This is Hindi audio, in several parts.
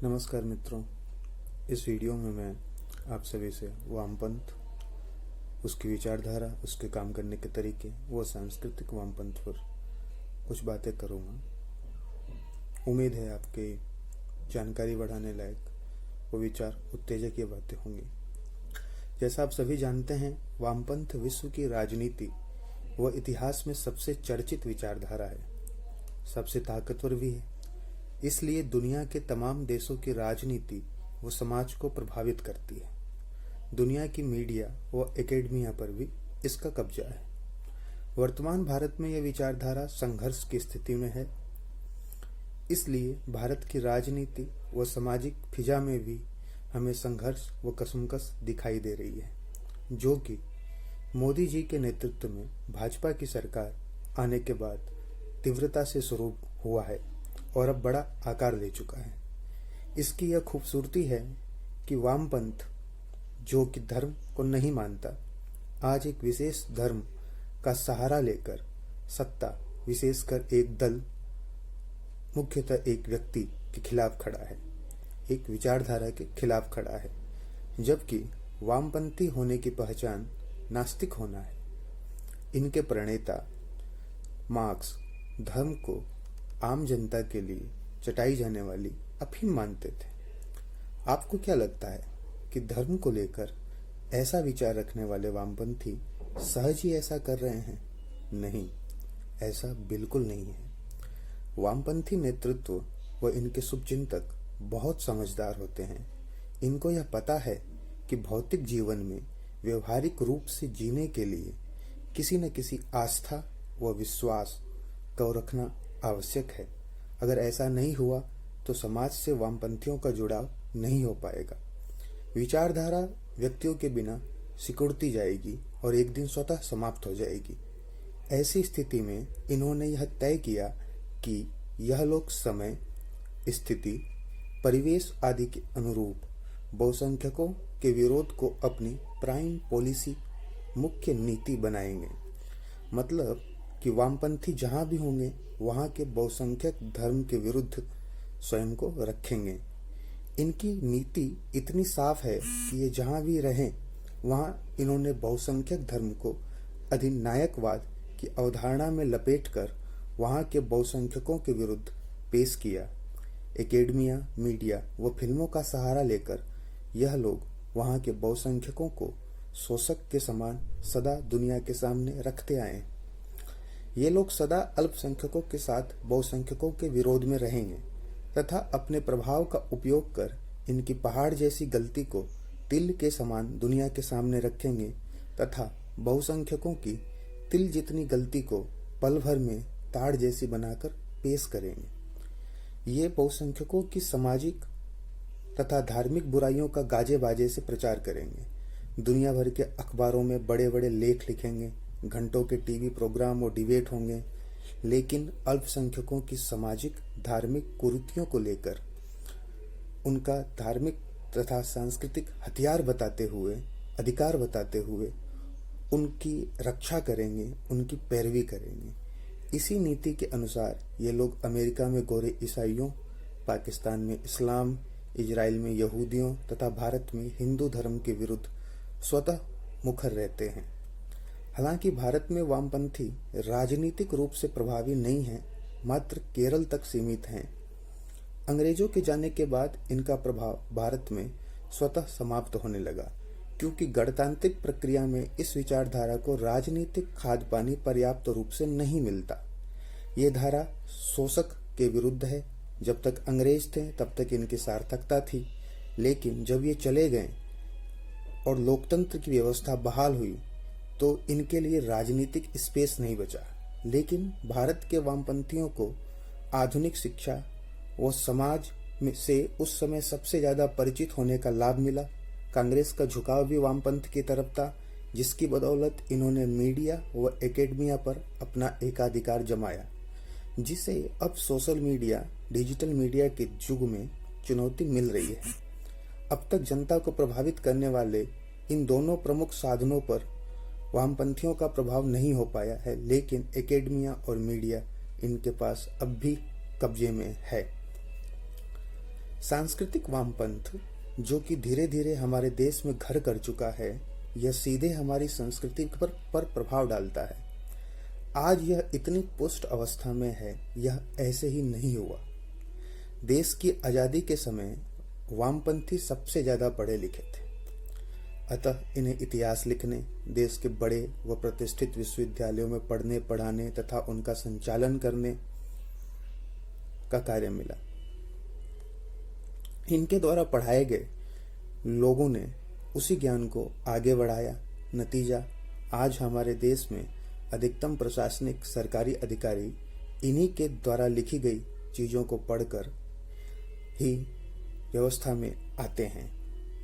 नमस्कार मित्रों, इस वीडियो में मैं आप सभी से वामपंथ, उसकी विचारधारा, उसके काम करने के तरीके, वो सांस्कृतिक वामपंथ पर कुछ बातें करूँगा। उम्मीद है आपकी जानकारी बढ़ाने लायक वो विचार उत्तेजक ये बातें होंगी। जैसा आप सभी जानते हैं, वामपंथ विश्व की राजनीति व इतिहास में सबसे चर्चित विचारधारा है, सबसे ताकतवर भी है। इसलिए दुनिया के तमाम देशों की राजनीति व समाज को प्रभावित करती है। दुनिया की मीडिया व एकेडमिया पर भी इसका कब्जा है। वर्तमान भारत में यह विचारधारा संघर्ष की स्थिति में है। इसलिए भारत की राजनीति व सामाजिक फिजा में भी हमें संघर्ष व कसमकस दिखाई दे रही है, जो कि मोदी जी के नेतृत्व में भाजपा की सरकार आने के बाद तीव्रता से शुरू हुआ है और अब बड़ा आकार ले चुका है। इसकी यह खूबसूरती है कि वामपंथ, जो कि धर्म को नहीं मानता, आज एक विशेष धर्म का सहारा लेकर सत्ता, विशेषकर एक दल, मुख्यतः एक व्यक्ति के खिलाफ खड़ा है, एक विचारधारा के खिलाफ खड़ा है। जबकि वामपंथी होने की पहचान नास्तिक होना है। इनके प्रणेता मार्क्स धर्म को आम जनता के लिए चटाई जाने वाली अफीम मानते थे। आपको क्या लगता है कि धर्म को लेकर ऐसा विचार रखने वाले वामपंथी सहज ही ऐसा कर रहे हैं? नहीं, ऐसा बिल्कुल नहीं है। वामपंथी नेतृत्व व इनके शुभचिंतक बहुत समझदार होते हैं। इनको यह पता है कि भौतिक जीवन में व्यवहारिक रूप से जीने के लिए किसी न किसी आस्था व विश्वास को रखना आवश्यक है। अगर ऐसा नहीं हुआ तो समाज से वामपंथियों का जुड़ाव नहीं हो पाएगा। विचारधारा व्यक्तियों के बिना सिकुड़ती जाएगी और एक दिन स्वतः समाप्त हो जाएगी। ऐसी स्थिति में इन्होंने यह तय किया कि यह लोग समय, स्थिति, परिवेश आदि के अनुरूप बहुसंख्यकों के विरोध को अपनी प्राइम पॉलिसी, मुख्य नीति बनाएंगे। मतलब कि वामपंथी जहां भी होंगे वहां के बहुसंख्यक धर्म के विरुद्ध स्वयं को रखेंगे। इनकी नीति इतनी साफ है कि ये जहां भी रहें वहां इन्होंने बहुसंख्यक धर्म को अधिनायकवाद की अवधारणा में लपेटकर वहां के बहुसंख्यकों के विरुद्ध पेश किया। एकेडमिया, मीडिया व फिल्मों का सहारा लेकर यह लोग वहां के बहुसंख्यकों को शोषक के समान सदा दुनिया के सामने रखते आए। ये लोग सदा अल्पसंख्यकों के साथ बहुसंख्यकों के विरोध में रहेंगे तथा अपने प्रभाव का उपयोग कर इनकी पहाड़ जैसी गलती को तिल के समान दुनिया के सामने रखेंगे तथा बहुसंख्यकों की तिल जितनी गलती को पल भर में ताड़ जैसी बनाकर पेश करेंगे। ये बहुसंख्यकों की सामाजिक तथा धार्मिक बुराइयों का गाजे बाजे से प्रचार करेंगे। दुनिया भर के अखबारों में बड़े बड़े लेख लिखेंगे, घंटों के टीवी प्रोग्राम और डिबेट होंगे, लेकिन अल्पसंख्यकों की सामाजिक धार्मिक कुरीतियों को लेकर उनका धार्मिक तथा सांस्कृतिक हथियार बताते हुए, अधिकार बताते हुए उनकी रक्षा करेंगे, उनकी पैरवी करेंगे। इसी नीति के अनुसार ये लोग अमेरिका में गोरे ईसाइयों, पाकिस्तान में इस्लाम, इजराइल में यहूदियों तथा भारत में हिंदू धर्म के विरुद्ध स्वतः मुखर रहते हैं। हालांकि भारत में वामपंथी राजनीतिक रूप से प्रभावी नहीं है, मात्र केरल तक सीमित हैं। अंग्रेजों के जाने के बाद इनका प्रभाव भारत में स्वतः समाप्त होने लगा, क्योंकि गणतांत्रिक प्रक्रिया में इस विचारधारा को राजनीतिक खाद पानी पर्याप्त रूप से नहीं मिलता। ये धारा शोषक के विरुद्ध है। जब तक अंग्रेज थे तब तक इनकी सार्थकता थी, लेकिन जब ये चले गए और लोकतंत्र की व्यवस्था बहाल हुई तो इनके लिए राजनीतिक स्पेस नहीं बचा। लेकिन भारत के वामपंथियों को आधुनिक शिक्षा व समाज में से उस समय सबसे ज्यादा परिचित होने का लाभ मिला। कांग्रेस का झुकाव भी वामपंथ की तरफ था, जिसकी बदौलत इन्होंने मीडिया व एकेडमिया पर अपना एकाधिकार जमाया, जिसे अब सोशल मीडिया, डिजिटल मीडिया के युग में चुनौती मिल रही है। अब तक जनता को प्रभावित करने वाले इन दोनों प्रमुख साधनों पर वामपंथियों का प्रभाव नहीं हो पाया है, लेकिन एकेडमिया और मीडिया इनके पास अब भी कब्जे में है। सांस्कृतिक वामपंथ जो कि धीरे धीरे हमारे देश में घर कर चुका है, यह सीधे हमारी संस्कृति पर प्रभाव डालता है। आज यह इतनी पुष्ट अवस्था में है, यह ऐसे ही नहीं हुआ। देश की आज़ादी के समय वामपंथी सबसे ज़्यादा पढ़े लिखे थे, अतः इन्हें इतिहास लिखने, देश के बड़े व प्रतिष्ठित विश्वविद्यालयों में पढ़ने पढ़ाने तथा उनका संचालन करने का कार्य मिला। इनके द्वारा पढ़ाए गए लोगों ने उसी ज्ञान को आगे बढ़ाया। नतीजा, आज हमारे देश में अधिकतम प्रशासनिक सरकारी अधिकारी इन्हीं के द्वारा लिखी गई चीज़ों को पढ़कर ही व्यवस्था में आते हैं।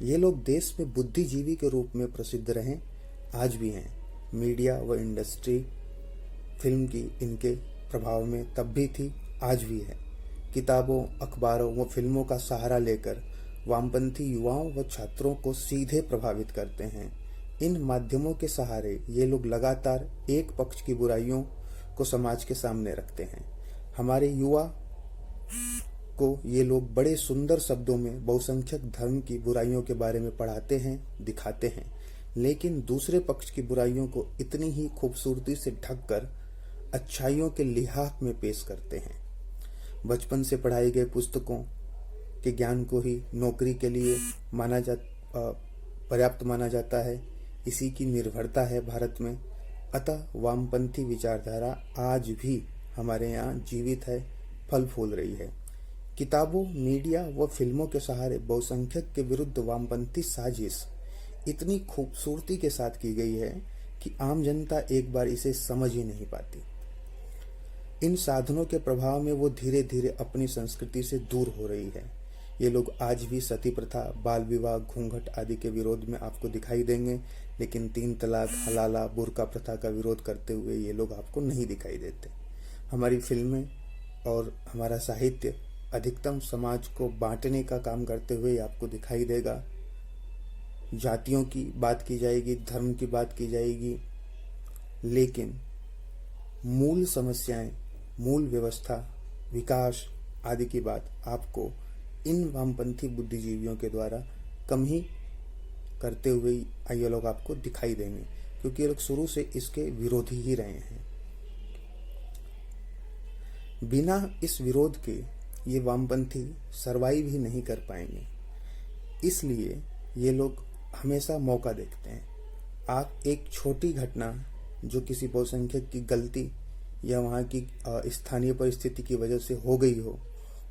ये लोग देश में बुद्धिजीवी के रूप में प्रसिद्ध रहे, आज भी हैं। मीडिया व इंडस्ट्री फिल्म की इनके प्रभाव में तब भी थी, आज भी है। किताबों, अखबारों व फिल्मों का सहारा लेकर वामपंथी युवाओं व छात्रों को सीधे प्रभावित करते हैं। इन माध्यमों के सहारे ये लोग लगातार एक पक्ष की बुराइयों को समाज के सामने रखते हैं। हमारे युवा को ये लोग बड़े सुंदर शब्दों में बहुसंख्यक धर्म की बुराइयों के बारे में पढ़ाते हैं, दिखाते हैं, लेकिन दूसरे पक्ष की बुराइयों को इतनी ही खूबसूरती से ढककर अच्छाइयों के लिहाफ में पेश करते हैं। बचपन से पढ़ाई गए पुस्तकों के ज्ञान को ही नौकरी के लिए पर्याप्त माना जाता है। इसी की निर्भरता है भारत में। अतः वामपंथी विचारधारा आज भी हमारे यहाँ जीवित है, फल फूल रही है। किताबों, मीडिया व फिल्मों के सहारे बहुसंख्यक के विरुद्ध वामपंथी साजिश इतनी खूबसूरती के साथ की गई है कि आम जनता एक बार इसे समझ ही नहीं पाती। इन साधनों के प्रभाव में वो धीरे धीरे अपनी संस्कृति से दूर हो रही है। ये लोग आज भी सती प्रथा, बाल विवाह, घूंघट आदि के विरोध में आपको दिखाई देंगे, लेकिन 3 तलाक, हलाला, बुर्का प्रथा का विरोध करते हुए ये लोग आपको नहीं दिखाई देते। हमारी फिल्में और हमारा साहित्य अधिकतम समाज को बांटने का काम करते हुए आपको दिखाई देगा। जातियों की बात की जाएगी, धर्म की बात की जाएगी, लेकिन मूल समस्याएं, मूल व्यवस्था, विकास आदि की बात आपको इन वामपंथी बुद्धिजीवियों के द्वारा कम ही करते हुए ये लोग आपको दिखाई देंगे, क्योंकि ये लोग शुरू से इसके विरोधी ही रहे हैं। बिना इस विरोध के ये वामपंथी सरवाइव ही नहीं कर पाएंगे, इसलिए ये लोग हमेशा मौका देखते हैं। आप एक छोटी घटना जो किसी बहुसंख्यक की गलती या वहाँ की स्थानीय परिस्थिति की वजह से हो गई हो,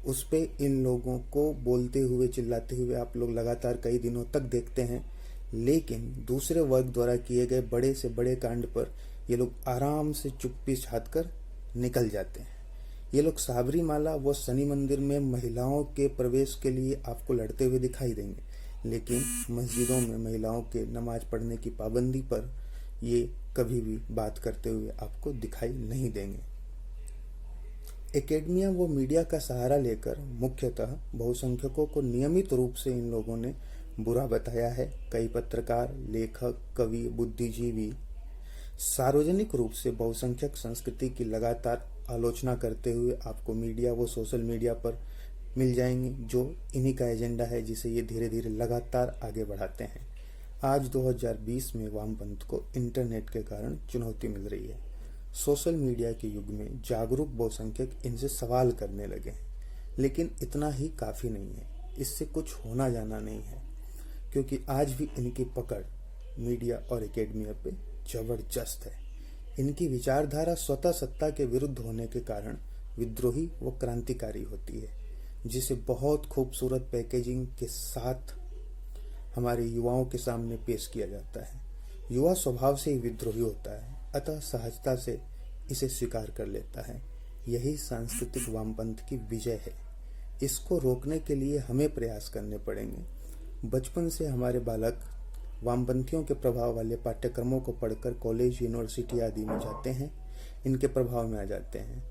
उस पे इन लोगों को बोलते हुए, चिल्लाते हुए आप लोग लगातार कई दिनों तक देखते हैं, लेकिन दूसरे वर्ग द्वारा किए गए बड़े से बड़े कांड पर ये लोग आराम से चुप्पी छाट कर निकल जाते हैं। ये लोग साबरीमाला व शनि मंदिर में महिलाओं के प्रवेश के लिए आपको लड़ते हुए दिखाई देंगे, लेकिन मस्जिदों में महिलाओं के नमाज पढ़ने की पाबंदी पर ये कभी भी बात करते हुए आपको दिखाई नहीं देंगे। एकेडमिया व मीडिया का सहारा लेकर मुख्यतः बहुसंख्यकों को नियमित रूप से इन लोगों ने बुरा बताया है। कई पत्रकार, लेखक, कवि, बुद्धिजीवी सार्वजनिक रूप से बहुसंख्यक संस्कृति की लगातार आलोचना करते हुए आपको मीडिया व सोशल मीडिया पर मिल जाएंगे, जो इन्हीं का एजेंडा है, जिसे ये धीरे धीरे लगातार आगे बढ़ाते हैं। आज 2020 में वामपंथ को इंटरनेट के कारण चुनौती मिल रही है। सोशल मीडिया के युग में जागरूक बहुसंख्यक इनसे सवाल करने लगे हैं, लेकिन इतना ही काफ़ी नहीं है। इससे कुछ होना जाना नहीं है, क्योंकि आज भी इनकी पकड़ मीडिया और एकेडमिया पे जबरदस्त है। इनकी विचारधारा स्वतः सत्ता के विरुद्ध होने के कारण विद्रोही व क्रांतिकारी होती है, जिसे बहुत खूबसूरत पैकेजिंग के साथ हमारे युवाओं के सामने पेश किया जाता है। युवा स्वभाव से ही विद्रोही होता है, अतः सहजता से इसे स्वीकार कर लेता है। यही सांस्कृतिक वामपंथ की विजय है। इसको रोकने के लिए हमें प्रयास करने पड़ेंगे। बचपन से हमारे बालक वामपंथियों के प्रभाव वाले पाठ्यक्रमों को पढ़कर कॉलेज, यूनिवर्सिटी आदि में जाते हैं, इनके प्रभाव में आ जाते हैं।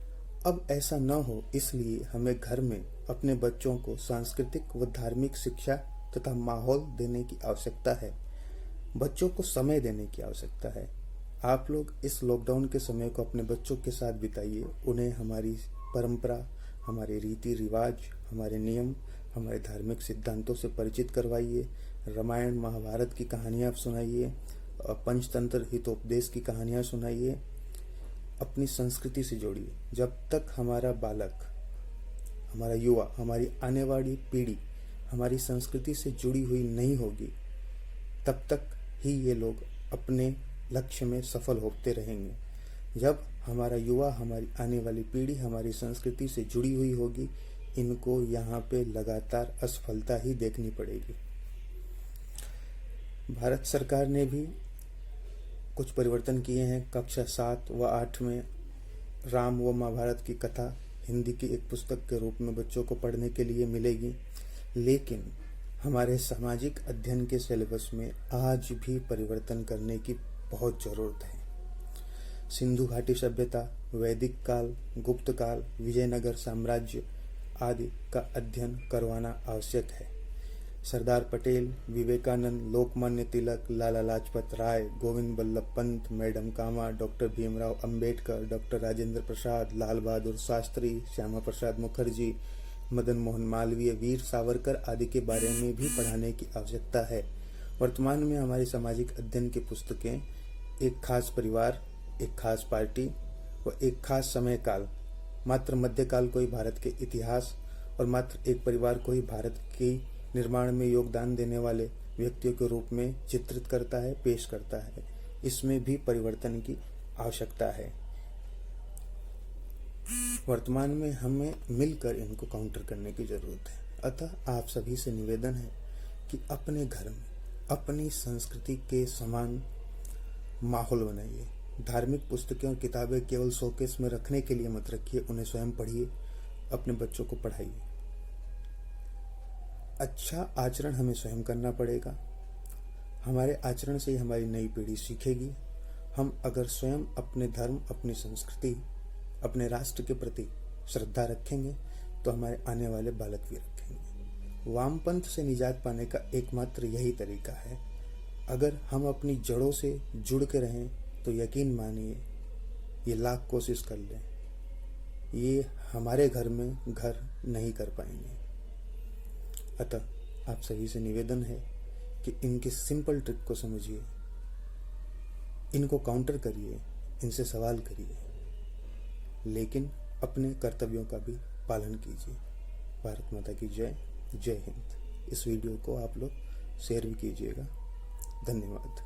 अब ऐसा न हो, इसलिए हमें घर में अपने बच्चों को सांस्कृतिक व धार्मिक शिक्षा तथा माहौल देने की आवश्यकता है। बच्चों को समय देने की आवश्यकता है। आप लोग इस लॉकडाउन के समय को अपने बच्चों के साथ बिताइए। उन्हें हमारी परंपरा, हमारे रीति रिवाज, हमारे नियम, हमारे धार्मिक सिद्धांतों से परिचित करवाइए, रामायण महाभारत की कहानियाँ सुनाइए, पंचतंत्र हितोपदेश की कहानियाँ सुनाइए, अपनी संस्कृति से जोड़िए। जब तक हमारा बालक, हमारा युवा, हमारी आने वाली पीढ़ी हमारी संस्कृति से जुड़ी हुई नहीं होगी, तब तक ही ये लोग अपने लक्ष्य में सफल होते रहेंगे। जब हमारा युवा, हमारी आने वाली पीढ़ी हमारी संस्कृति से जुड़ी हुई होगी, इनको यहाँ पे लगातार असफलता ही देखनी पड़ेगी। भारत सरकार ने भी कुछ परिवर्तन किए हैं। कक्षा 7 व 8 में राम व महाभारत की कथा हिंदी की एक पुस्तक के रूप में बच्चों को पढ़ने के लिए मिलेगी, लेकिन हमारे सामाजिक अध्ययन के सिलेबस में आज भी परिवर्तन करने की बहुत ज़रूरत है। सिंधु घाटी सभ्यता, वैदिक काल, गुप्त काल, विजयनगर साम्राज्य आदि का अध्ययन करवाना आवश्यक है। सरदार पटेल, विवेकानंद, लोकमान्य तिलक, लाला लाजपत राय, गोविंद बल्लभ पंत, मैडम कामा, डॉक्टर भीमराव अंबेडकर, डॉक्टर राजेंद्र प्रसाद, लाल बहादुर शास्त्री, श्यामा प्रसाद मुखर्जी, मदन मोहन मालवीय, वीर सावरकर आदि के बारे में भी पढ़ाने की आवश्यकता है। वर्तमान में हमारी सामाजिक अध्ययन की पुस्तकें एक खास परिवार, एक खास पार्टी व एक खास समय काल, मात्र मध्यकाल को ही भारत के इतिहास और मात्र एक परिवार को ही भारत के निर्माण में योगदान देने वाले व्यक्तियों के रूप में चित्रित करता है, पेश करता है। इसमें भी परिवर्तन की आवश्यकता है। वर्तमान में हमें मिलकर इनको काउंटर करने की जरूरत है। अतः आप सभी से निवेदन है कि अपने घर में अपनी संस्कृति के समान माहौल बनाइए। धार्मिक पुस्तकें और किताबें केवल शोकेस में रखने के लिए मत रखिए, उन्हें स्वयं पढ़िए, अपने बच्चों को पढ़ाइए। अच्छा आचरण हमें स्वयं करना पड़ेगा। हमारे आचरण से ही हमारी नई पीढ़ी सीखेगी। हम अगर स्वयं अपने धर्म, अपनी संस्कृति, अपने राष्ट्र के प्रति श्रद्धा रखेंगे तो हमारे आने वाले बालक भी रखेंगे। वामपंथ से निजात पाने का एकमात्र यही तरीका है। अगर हम अपनी जड़ों से जुड़ के रहें तो यकीन मानिए, ये लाख कोशिश कर लें, ये हमारे घर में घर नहीं कर पाएंगे। अतः आप सभी से निवेदन है कि इनके सिंपल ट्रिक को समझिए, इनको काउंटर करिए, इनसे सवाल करिए, लेकिन अपने कर्तव्यों का भी पालन कीजिए। भारत माता की जय। जय हिंद। इस वीडियो को आप लोग शेयर भी कीजिएगा। धन्यवाद।